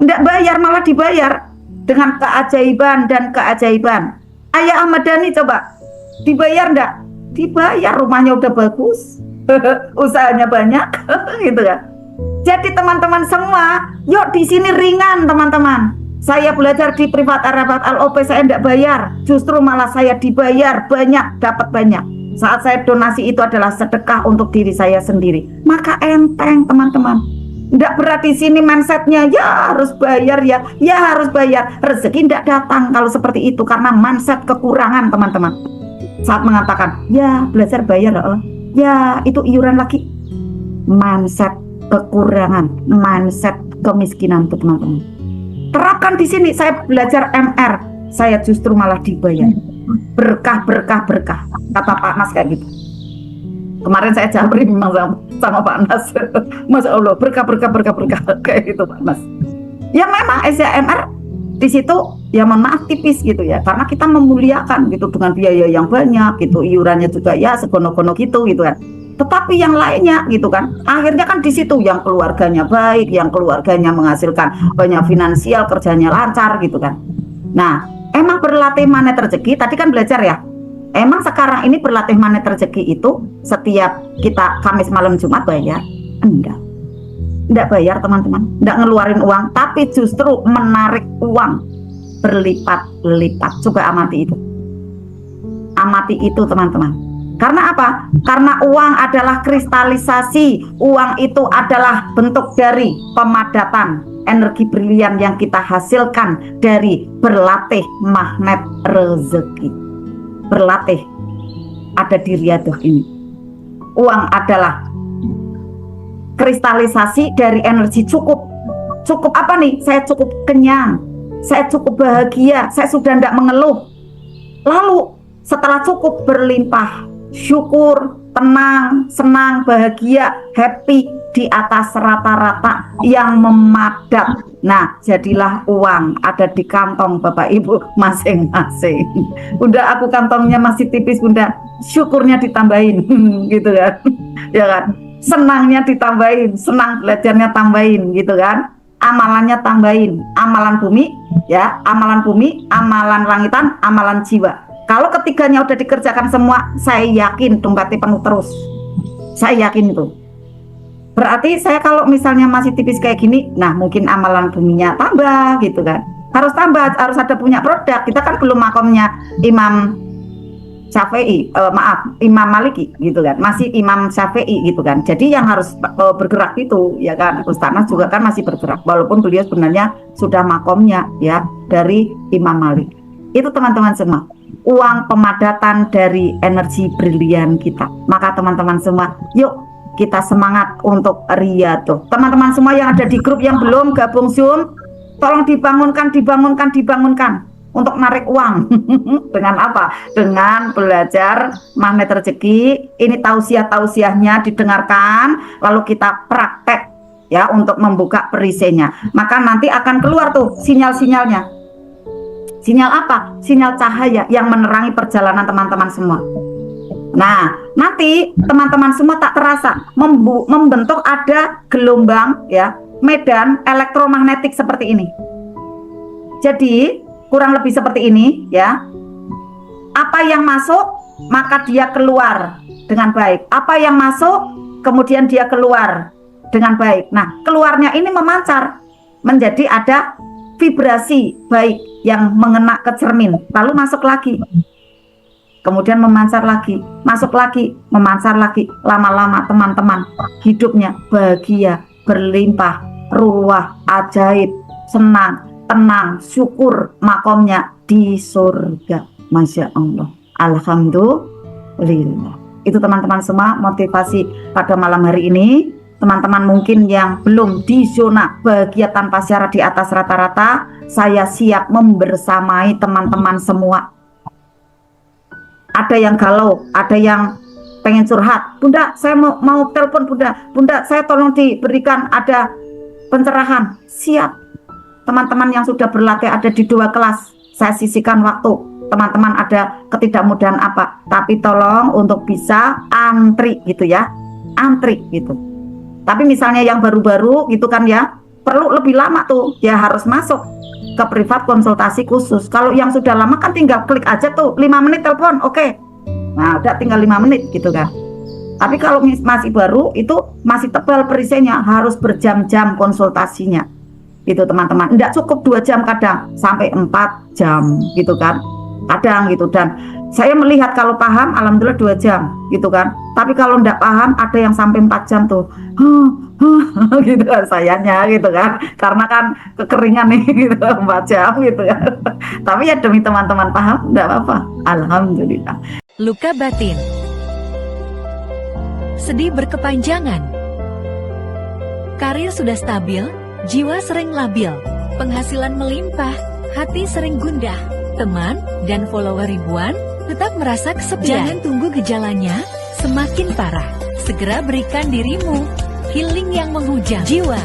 Enggak bayar, malah dibayar dengan keajaiban dan keajaiban. Ayah Ahmad Dhani coba dibayar enggak? Dibayar, rumahnya udah bagus, usahanya banyak, gitu kan. Jadi teman-teman semua, yuk di sini ringan teman-teman. Saya belajar di privat Arabat LOP saya tidak bayar, justru malah saya dibayar banyak, dapat banyak. Saat saya donasi itu adalah sedekah untuk diri saya sendiri. Maka enteng teman-teman. Tidak berat di sini mindsetnya ya harus bayar ya harus bayar. Rezeki tidak datang kalau seperti itu karena mindset kekurangan teman-teman. Saat mengatakan ya belajar bayar ya itu iuran lagi. Mindset kekurangan, mindset kemiskinan tuh teman-teman. Terapkan di sini, saya belajar MR, saya justru malah dibayar. Berkah. Kata Pak Nas kayak gitu. Kemarin saya jabri memang sama Pak Nas. Masya Allah, berkah kayak gitu Pak Nas. Ya memang SMR di situ ya mohon maaf tipis gitu ya, karena kita memuliakan gitu dengan biaya yang banyak gitu, iurannya juga ya segono-gono gitu kan. Tetapi yang lainnya gitu kan, akhirnya kan di situ yang keluarganya baik, yang keluarganya menghasilkan banyak finansial, kerjanya lancar gitu kan. Nah, emang berlatih manet rezeki, tadi kan belajar ya. Emang sekarang ini berlatih manet rezeki itu setiap kita Kamis malam Jumat bayar? Enggak bayar teman-teman, enggak ngeluarin uang, tapi justru menarik uang berlipat-lipat. Coba amati itu teman-teman. Karena apa? Karena uang adalah kristalisasi. Uang itu adalah bentuk dari pemadatan energi brilian yang kita hasilkan dari berlatih magnet rezeki. Berlatih ada di riadoh ini. Uang adalah kristalisasi dari energi cukup. Cukup apa nih? Saya cukup kenyang, saya cukup bahagia, saya sudah tidak mengeluh. Lalu setelah cukup berlimpah, syukur, tenang, senang, bahagia, happy di atas rata-rata yang memadat. Nah, jadilah uang ada di kantong Bapak Ibu masing-masing. Bunda, aku kantongnya masih tipis Bunda, syukurnya ditambahin gitu kan. Ya kan? Senangnya ditambahin, senang belajarnya tambahin gitu kan. Amalannya tambahin, amalan bumi ya, amalan bumi, amalan langitan, amalan jiwa. Kalau ketiganya udah dikerjakan semua, saya yakin dompetnya penuh terus. Saya yakin itu. Berarti saya kalau misalnya masih tipis kayak gini, nah mungkin amalan buminya tambah gitu kan. Harus tambah, harus ada punya produk. Kita kan belum makomnya Imam Syafi'i, Imam Maliki gitu kan. Masih Imam Syafi'i gitu kan. Jadi yang harus bergerak itu ya kan. Ustaz Nas juga kan masih bergerak. Walaupun beliau sebenarnya sudah makomnya ya dari Imam Malik. Itu teman-teman semua. Uang pemadatan dari energi brilian kita. Maka teman-teman semua, yuk kita semangat untuk ria tuh. Teman-teman semua yang ada di grup yang belum gabung Zoom, tolong dibangunkan untuk narik uang. Dengan apa? Dengan belajar magnet rezeki. Ini tausiah-tausiahnya didengarkan, lalu kita praktek ya untuk membuka perisainya. Maka nanti akan keluar tuh sinyal-sinyalnya. Sinyal apa? Sinyal cahaya yang menerangi perjalanan teman-teman semua. Nah, nanti teman-teman semua tak terasa membentuk ada gelombang ya, medan elektromagnetik seperti ini. Jadi kurang lebih seperti ini ya. Apa yang masuk maka dia keluar dengan baik. Apa yang masuk kemudian dia keluar dengan baik. Nah, keluarnya ini memancar menjadi ada vibrasi baik yang mengena ke cermin, lalu masuk lagi. Kemudian memancar lagi, masuk lagi, memancar lagi. Lama-lama teman-teman hidupnya bahagia, berlimpah, ruah, ajaib, senang, tenang, syukur makomnya di surga. Masya Allah, alhamdulillah. Itu teman-teman semua motivasi pada malam hari ini. Teman-teman mungkin yang belum di zona bahagia tanpa syarat di atas rata-rata, saya siap membersamai teman-teman semua. Ada yang galau, ada yang pengen curhat. Bunda, saya mau telepon Bunda. Bunda, saya tolong diberikan ada pencerahan. Siap. Teman-teman yang sudah berlatih ada di 2 kelas, saya sisihkan waktu. Teman-teman ada ketidakmudahan apa, tapi tolong untuk bisa antri gitu ya, antri gitu. Tapi misalnya yang baru-baru gitu kan ya, perlu lebih lama tuh, ya harus masuk ke privat konsultasi khusus. Kalau yang sudah lama kan tinggal klik aja tuh, 5 menit telepon, oke. Nah udah tinggal 5 menit gitu kan. Tapi kalau masih baru itu masih tebal perisainya, harus berjam-jam konsultasinya. Gitu teman-teman, tidak cukup 2 jam kadang, sampai 4 jam gitu kan. Kadang gitu, dan saya melihat kalau paham alhamdulillah 2 jam gitu kan. Tapi kalau tidak paham ada yang sampai 4 jam tuh gitu kan sayangnya gitu kan, karena kan kekeringan nih gitu 4 jam gitu kan. Tapi ya demi teman-teman paham tidak apa-apa, alhamdulillah. Luka batin, sedih berkepanjangan, karir sudah stabil, jiwa sering labil, penghasilan melimpah, hati sering gundah, teman dan follower ribuan, tetap merasa kesepian. Jangan tunggu gejalanya semakin parah. Segera berikan dirimu healing yang menghujam jiwa.